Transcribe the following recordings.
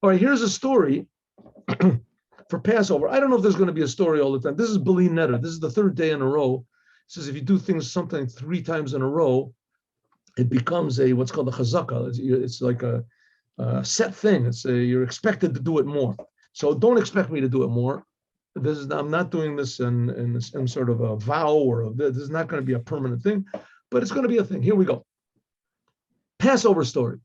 All right, here's a story for Passover. I don't know if there's going to be a story all the time. This is Beli Neder. This is the third day in a row. It says if you do something 3 times in a row, it becomes what's called a chazaka. It's like a set thing. You're expected to do it more. So don't expect me to do it more. I'm not doing this in some sort of a vow this is not going to be a permanent thing, but it's going to be a thing. Here we go. Passover story.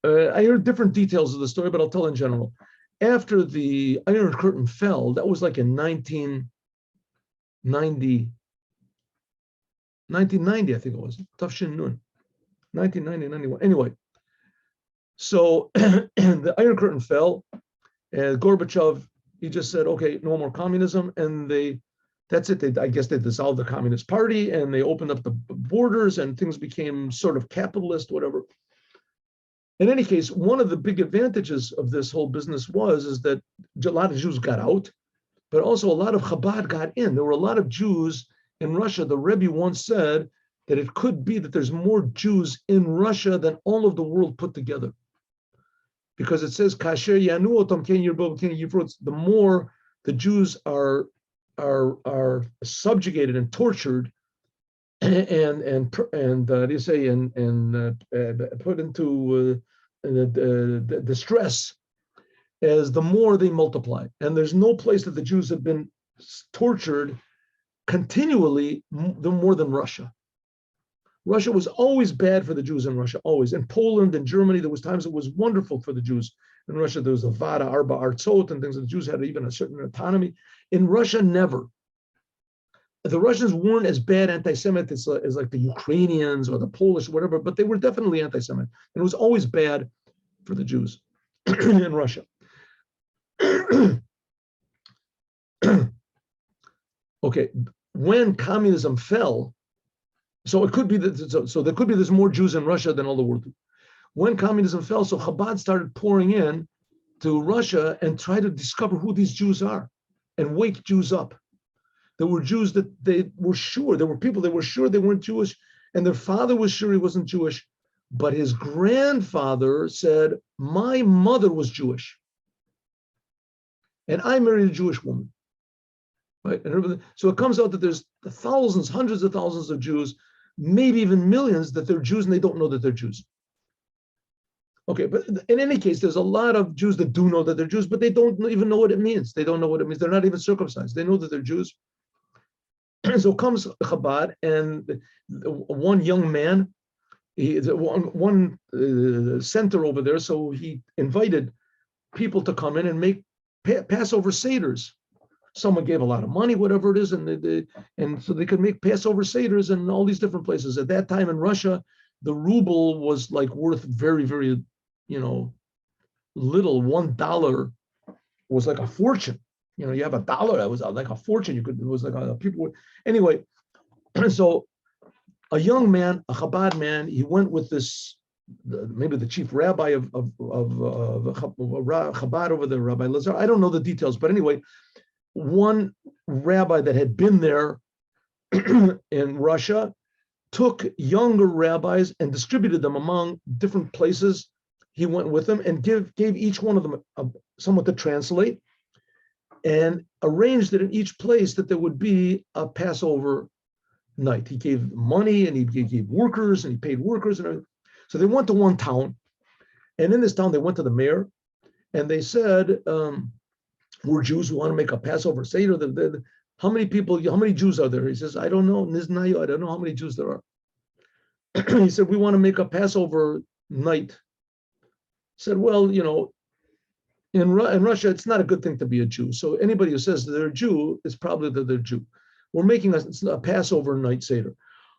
I heard different details of the story, but I'll tell in general. After the Iron Curtain fell, that was like in 1990, I think it was. Tafshin Nun, 1990, 91. Anyway, so the Iron Curtain fell, and Gorbachev, he just said, okay, no more communism, and that's it. I guess they dissolved the Communist Party, and they opened up the borders, and things became sort of capitalist, whatever. In any case, one of the big advantages of this whole business is that a lot of Jews got out, but also a lot of Chabad got in. There were a lot of Jews in Russia. The Rebbe once said that it could be that there's more Jews in Russia than all of the world put together. Because it says, Kasher Yanu Otam Ken Yirbo Ken Yifrutz, the more the Jews are subjugated and tortured and put into distress, as the more they multiply. And there's no place that the Jews have been tortured continually more than Russia. Russia was always bad for the Jews in Russia, always. In Poland and Germany, there was times it was wonderful for the Jews. In Russia, there was a Vada, Arba, Artsot, and things. The Jews had even a certain autonomy. In Russia, never. The Russians weren't as bad anti-Semites as like the Ukrainians or the Polish, whatever, but they were definitely anti-Semite. And it was always bad for the Jews in Russia. Okay, when communism fell, so it could be that so there could be there's more Jews in Russia than all the world. When communism fell, so Chabad started pouring in to Russia and try to discover who these Jews are and wake Jews up. There were Jews that they were sure, there were people that were sure they weren't Jewish, and their father was sure he wasn't Jewish, but his grandfather said, my mother was Jewish, and I married a Jewish woman. Right? And so it comes out that there's thousands, hundreds of thousands of Jews, maybe even millions, that they're Jews and they don't know that they're Jews. Okay, but in any case, there's a lot of Jews that do know that they're Jews, but they don't even know what it means. They don't know what it means. They're not even circumcised. They know that they're Jews. So comes Chabad, and one young man, one center over there, so he invited people to come in and make Passover Seders. Someone gave a lot of money, whatever it is, and so they could make Passover Seders in all these different places. At that time in Russia, the ruble was like worth very, very, little. $1 was like a fortune. You have $1 that was like a fortune. It was like people would, anyway. So a young man, a Chabad man, he went with this, maybe the chief rabbi of Chabad over there, Rabbi Lazar. I don't know the details, but anyway, one rabbi that had been there in Russia took younger rabbis and distributed them among different places. He went with them and gave each one of them someone to translate, and arranged it in each place that there would be a Passover night. He gave money, and he gave workers, and he paid workers, and everything. So they went to one town, and in this town they went to the mayor, and they said, we're Jews who want to make a Passover Seder. How many Jews are there? He says, I don't know. Niznayo, I don't know how many Jews there are. He said, we want to make a Passover night. He said, well, in Russia, it's not a good thing to be a Jew. So anybody who says they're a Jew is probably that they're Jew. We're making a Passover night Seder.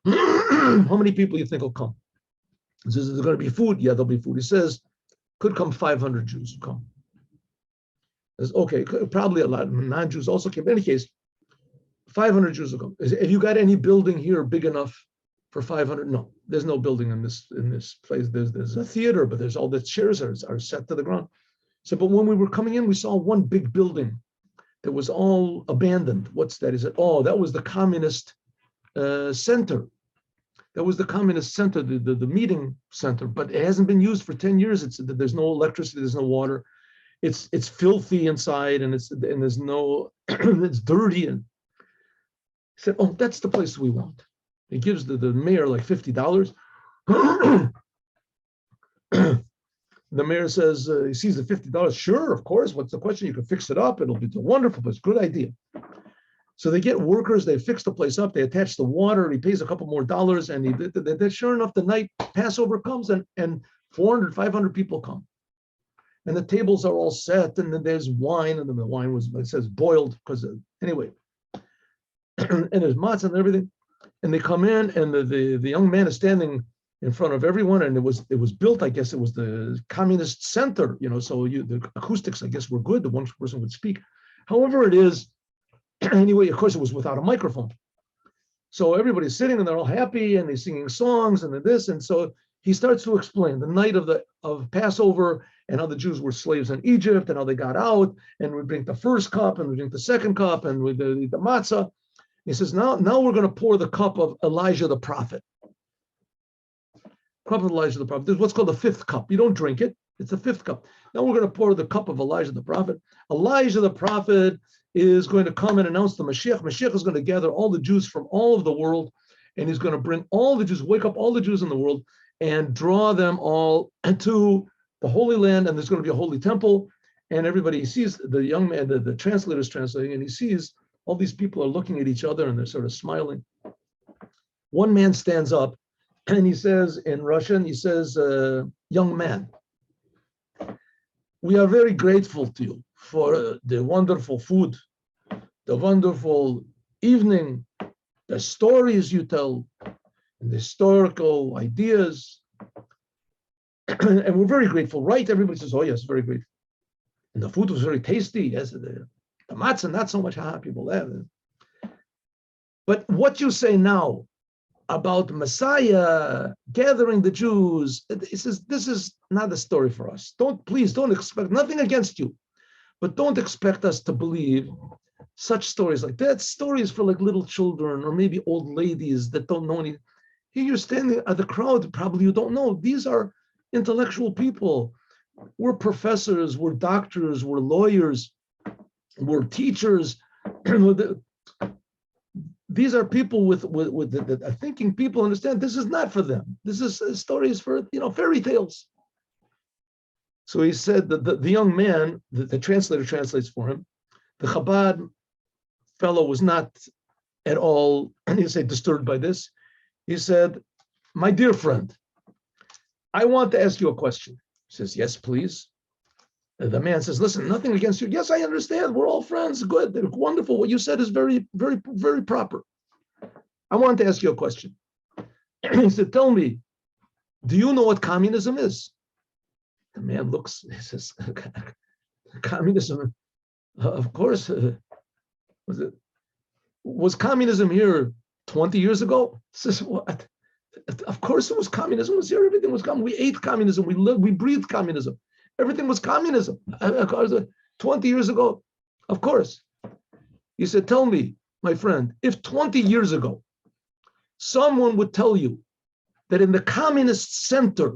How many people do you think will come? He says, is there going to be food? Yeah, there'll be food. He says, could come 500 Jews who come. He says, okay, probably a lot of non-Jews also came. In any case, 500 Jews will come. Have you got any building here big enough for 500? No, there's no building in this place. There's a theater, but there's all the chairs are set to the ground. So, but when we were coming in, we saw one big building that was all abandoned. What's that? He said, oh, that was the communist center. That was the communist center, the meeting center, but it hasn't been used for 10 years. There's no electricity, there's no water. It's filthy inside, and there's no it's dirty. And he said, "Oh, that's the place we want." He gives the mayor like $50. The mayor says, he sees the $50. Sure, of course. What's the question? You can fix it up. It'll be wonderful. But it's a good idea. So they get workers. They fix the place up. They attach the water. He pays a couple more dollars. And sure enough, the night Passover comes and 400, 500 people come. And the tables are all set. And then there's wine. And then the wine it says boiled because anyway. And there's matzah and everything. And they come in, and the young man is standing in front of everyone, and it was built, I guess it was the communist center, so the acoustics, I guess, were good. The one person would speak. However it is, anyway, of course, it was without a microphone. So everybody's sitting, and they're all happy, and they're singing songs, and this, and so he starts to explain the night of Passover, and how the Jews were slaves in Egypt, and how they got out, and we drink the first cup, and we drink the second cup, and we eat the matzah. He says, now we're going to pour the cup of Elijah the prophet. Cup of Elijah the prophet. This is what's called the fifth cup. You don't drink it. It's the fifth cup. Now we're going to pour the cup of Elijah the prophet. Elijah the prophet is going to come and announce the Mashiach. Mashiach is going to gather all the Jews from all of the world, and he's going to bring all the Jews, wake up all the Jews in the world, and draw them all to the Holy Land, and there's going to be a holy temple. And everybody sees the young man, the translator is translating, and he sees all these people are looking at each other, and they're sort of smiling. One man stands up, and he says in Russian, he says, young man, we are very grateful to you for the wonderful food, the wonderful evening, the stories you tell, and the historical ideas. And we're very grateful, right? Everybody says, oh, yes, very grateful. And the food was very tasty. Yes, the matzah, not so much people there. But what you say now about Messiah gathering the Jews, he says, this is not a story for us. Please don't expect, nothing against you, but don't expect us to believe such stories like that. Stories for like little children or maybe old ladies that don't know anything. Here you're standing at the crowd, probably you don't know. These are intellectual people. We're professors, we're doctors, we're lawyers, we're teachers. These are people with thinking people understand this is not for them. This is stories for, fairy tales. So he said that the young man, the translator translates for him, the Chabad fellow was not at all, and he said, disturbed by this. He said, my dear friend, I want to ask you a question. He says, yes, please. And the man says, listen, nothing against you. Yes, I understand. We're all friends. Good. They're wonderful. What you said is very, very, very proper. I want to ask you a question. He said, tell me, do you know what communism is? The man looks, he says, communism, of course. Was communism here 20 years ago? He says, what? Of course it was communism. It was here. Everything was communism. We ate communism. We breathed communism. Everything was communism. 20 years ago, of course. He said, tell me, my friend, if 20 years ago, someone would tell you that in the communist center,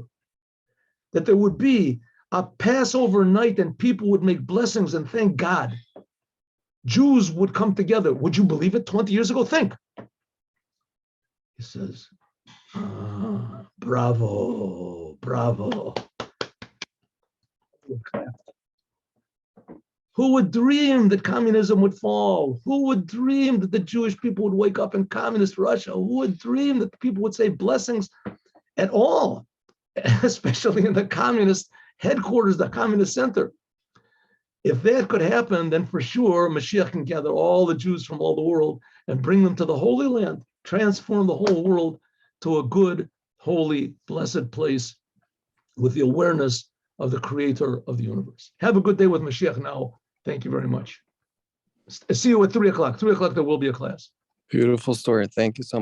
that there would be a Passover night and people would make blessings and thank God, Jews would come together, would you believe it 20 years ago? Think. He says, bravo, bravo. Who would dream that communism would fall? Who would dream that the Jewish people would wake up in communist Russia? Who would dream that the people would say blessings at all, especially in the communist headquarters, the communist center? If that could happen, then for sure Mashiach can gather all the Jews from all the world and bring them to the Holy Land, transform the whole world to a good, holy, blessed place with the awareness of the creator of the universe. Have a good day with Mashiach now. Thank you very much. See you at 3 o'clock. 3 o'clock, there will be a class. Beautiful story. Thank you so much.